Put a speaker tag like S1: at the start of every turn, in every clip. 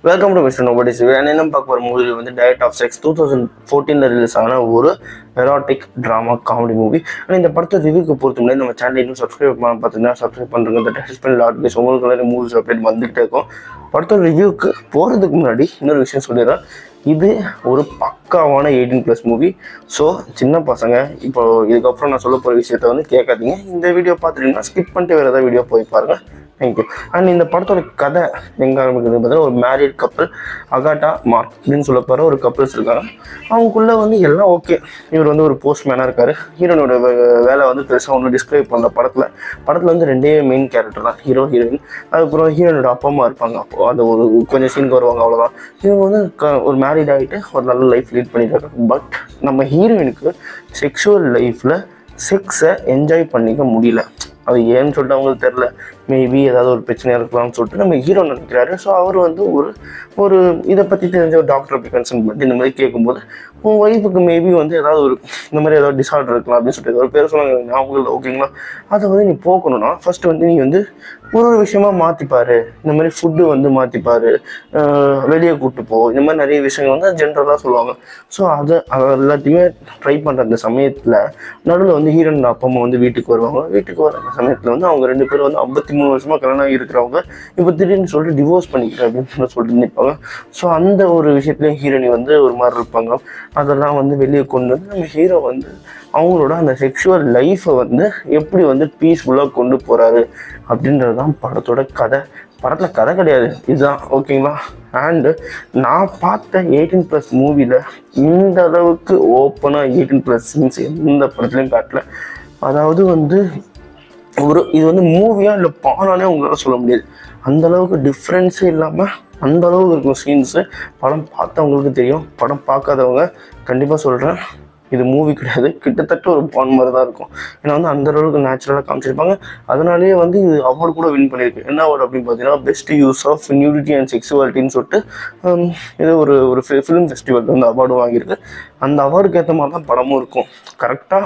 S1: Welcome to mister nobody's review. என்ன பார்க்க போகிற மூவி வந்து டயட் ஆஃப் செக்ஸ் 2014 ரிலீஸ் ஆன ஒரு எராட்டிக் ட்ராமா காமெடி மூவி. ஆனால் இந்த படத்தை ரிவ்யூக்கு பொறுத்த முன்னாடி நம்ம சேனல் இன்னும் சப்ஸ்கிரைப் பண்ண பார்த்தீங்கன்னா சப்ஸ்கிரைப் பண்ணுறங்க. இந்த டெஸ்ட் பண்ணி லாட்பேஸ் உங்களுக்கு மூவிஸ் அப்டேட் வந்துகிட்டே இருக்கும். படத்தோட ரிவ்யூக்கு போகிறதுக்கு முன்னாடி இன்னொரு விஷயம் சொல்லிடுறேன். இது ஒரு பக்காவான 18+ மூவி. ஸோ சின்ன பசங்க இப்போ இதுக்கப்புறம் நான் சொல்ல போகிற விஷயத்த வந்து கேட்காதீங்க. இந்த வீடியோ பார்த்துட்டீங்கன்னா ஸ்கிப் பண்ணிட்டு வேறு ஏதாவது வீடியோ போய் பாருங்கள். தேங்க்யூ. அண்ட் இந்த படத்தோட கதை எங்கே ஆரம்பிக்குது பார்த்தீங்கன்னா, ஒரு மேரிட் கப்பல் அகாட்டா மார்க் அப்படின்னு சொல்ல போகிற ஒரு கப்பல்ஸ் இருக்காங்க. அவங்களுக்குள்ளே வந்து எல்லாம் ஓகே. இவர் வந்து ஒரு போஸ்ட்மேனாக இருக்கார். ஹீரோனோட வேலை வந்து பெருசாக ஒன்று டிஸ்கிரைப் பண்ணல. படத்தில் வந்து ரெண்டே மெயின் கேரக்டர் தான், ஹீரோ ஹீரோயின். அதுக்கப்புறம் ஹீரோனோட அப்பா அம்மா இருப்பாங்க. அப்போ அந்த ஒரு கொஞ்சம் சீனுக்கு வருவாங்க, அவ்வளோதான். இவங்க வந்து ஒரு மேரிட் ஆகிட்டு ஒரு நல்ல லைஃப் லீட் பண்ணிட்டு இருக்காங்க. பட் நம்ம ஹீரோயினுக்கு செக்ஷுவல் லைஃப்பில் செக்ஸை என்ஜாய் பண்ணிக்க முடியல. அது ஏன்னு சொல்லிட்டு அவங்களுக்கு தெரில. மேபி ஏதாவது ஒரு பிரச்சனையாக இருக்கலாம்னு சொல்லிட்டு நம்ம ஹீரோ நினைக்கிறாரு. ஸோ அவர் வந்து ஒரு இதை பற்றி தெரிஞ்ச ஒரு டாக்டரை போய் கன்சல்ட் பண்ணிட்டு இந்த மாதிரி கேட்கும்போது, உங்கள் ஒய்ஃபுக்கு மேபி வந்து ஏதாவது ஒரு இந்த மாதிரி ஏதாவது டிஸார்டர் இருக்கலாம் அப்படின்னு சொல்லிட்டு ஒரு பேர் சொன்னாங்க. ஞாபகம் இல்லை, ஓகேங்களா? அதை வந்து நீ போக்கணும்னா ஃபர்ஸ்ட் வந்து நீ வந்து ஒரு விஷயமா மாற்றிப்பாரு. இந்த மாதிரி ஃபுட்டு வந்து மாற்றிப்பாரு, வெளியே கூப்பிட்டு போ, இந்த மாதிரி நிறைய விஷயங்கள் வந்து ஜென்ரலாக சொல்லுவாங்க. ஸோ அதை எல்லாத்தையுமே ட்ரை பண்ணுற அந்த சமயத்தில் நடுவில் வந்து ஹீரோனோட அப்பா அம்மா வந்து வீட்டுக்கு வருவாங்க. வீட்டுக்கு வர சமயத்தில் வந்து அவங்க 2 பேரும் வந்து 53 வருஷமாக கல்யாணம் இருக்கிறவங்க இப்போ திடீர்னு சொல்லிட்டு டிவோர்ஸ் பண்ணிக்கிறேன் அப்படின்னு சொல்லிட்டு நிற்பாங்க. ஸோ அந்த ஒரு விஷயத்துலையும் ஹீரோனி வந்து ஒரு மாதிரி இருப்பாங்க. அதெல்லாம் வந்து வெளியே கொண்டு வந்து நம்ம ஹீரோ வந்து அவங்களோட அந்த செக்ஷுவல் லைஃப்பை வந்து எப்படி வந்து பீஸ்ஃபுல்லாக கொண்டு போகிறாரு அப்படின்றது தான் படத்தோட கதை. படத்தில் கதை கிடையாது, இதுதான், ஓகேங்களா? அண்டு நான் பார்த்த 18+ மூவியில் இந்த அளவுக்கு ஓப்பனாக 18+ சீன்ஸ் எந்த படத்துலையும் காட்டல. அதாவது வந்து இது வந்து மூவியாக இல்லை பானானே உங்களால் சொல்ல முடியாது. அந்தளவுக்கு டிஃப்ரென்ஸே இல்லாமல் அந்தளவுக்கு இருக்கும் சீன்ஸு. படம் பார்த்தவங்களுக்கு தெரியும், படம் பார்க்காதவங்க கண்டிப்பாக சொல்கிறேன், இது மூவி கிடையாது, கிட்டத்தட்ட ஒரு பான் மாதிரி தான் இருக்கும். ஏன்னா வந்து அந்த அளவுக்கு நேச்சுரலாக காமிச்சிருப்பாங்க. அதனாலேயே வந்து இது அவார்டு கூட வின் பண்ணியிருக்கு. என்ன அவார்டு அப்படின்னு பார்த்தீங்கன்னா, best use of nudity and செக்ஸுவாலிட்டின்னு சொல்லிட்டு இது ஒரு ஃபிலிம் ஃபெஸ்டிவல் வந்து அவார்டு வாங்கியிருக்கு. அந்த அவார்டுக்கு ஏற்ற மாதிரி தான் படமும் இருக்கும். கரெக்டாக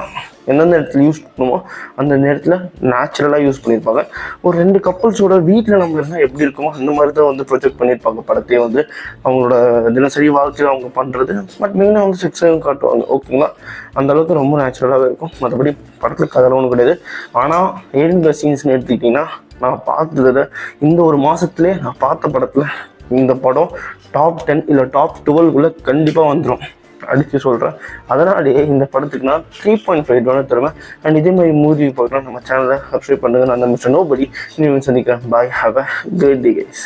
S1: எந்தெந்த இடத்துல யூஸ் பண்ணுமோ அந்த நேரத்தில் நேச்சுரலாக யூஸ் பண்ணியிருப்பாங்க. ஒரு 2 கப்புள்ஸோட வீட்டில் நம்ம இருந்தால் எப்படி இருக்குமோ அந்த மாதிரி தான் வந்து ப்ரொஜெக்ட் பண்ணியிருப்பாங்க படத்தையே. வந்து அவங்களோட தினசரி வாழ்க்கையில் அவங்க பண்ணுறது, பட் மெயினாக வந்து செக்ஸையும் காட்டுவாங்க, ஓகேங்களா? அந்தளவுக்கு ரொம்ப நேச்சுரலாகவே இருக்கும். மற்றபடி படத்தில் கதை ஒன்றும் கிடையாது. ஆனால் 18+ சீன்ஸ்னு எடுத்துக்கிட்டிங்கன்னா, நான் பார்த்ததில் இந்த ஒரு மாதத்துலேயே நான் பார்த்த படத்தில் இந்த படம் டாப் 10 இல்லை டாப் 12 கண்டிப்பாக வந்துடும் அடித்து சொல்கிறேன். அதனாலேயே இந்த படத்துக்கு நான் 3.5 தருவேன். அண்ட் இதே மாதிரி மூவி பார்க்கலாம் நம்ம சேனலை சப்ஸ்கிரைப் பண்ணுங்கள். நான் மிஸ்டர் நோபடி இனிமேல் சந்திக்கிறேன். Bye, have a great day guys.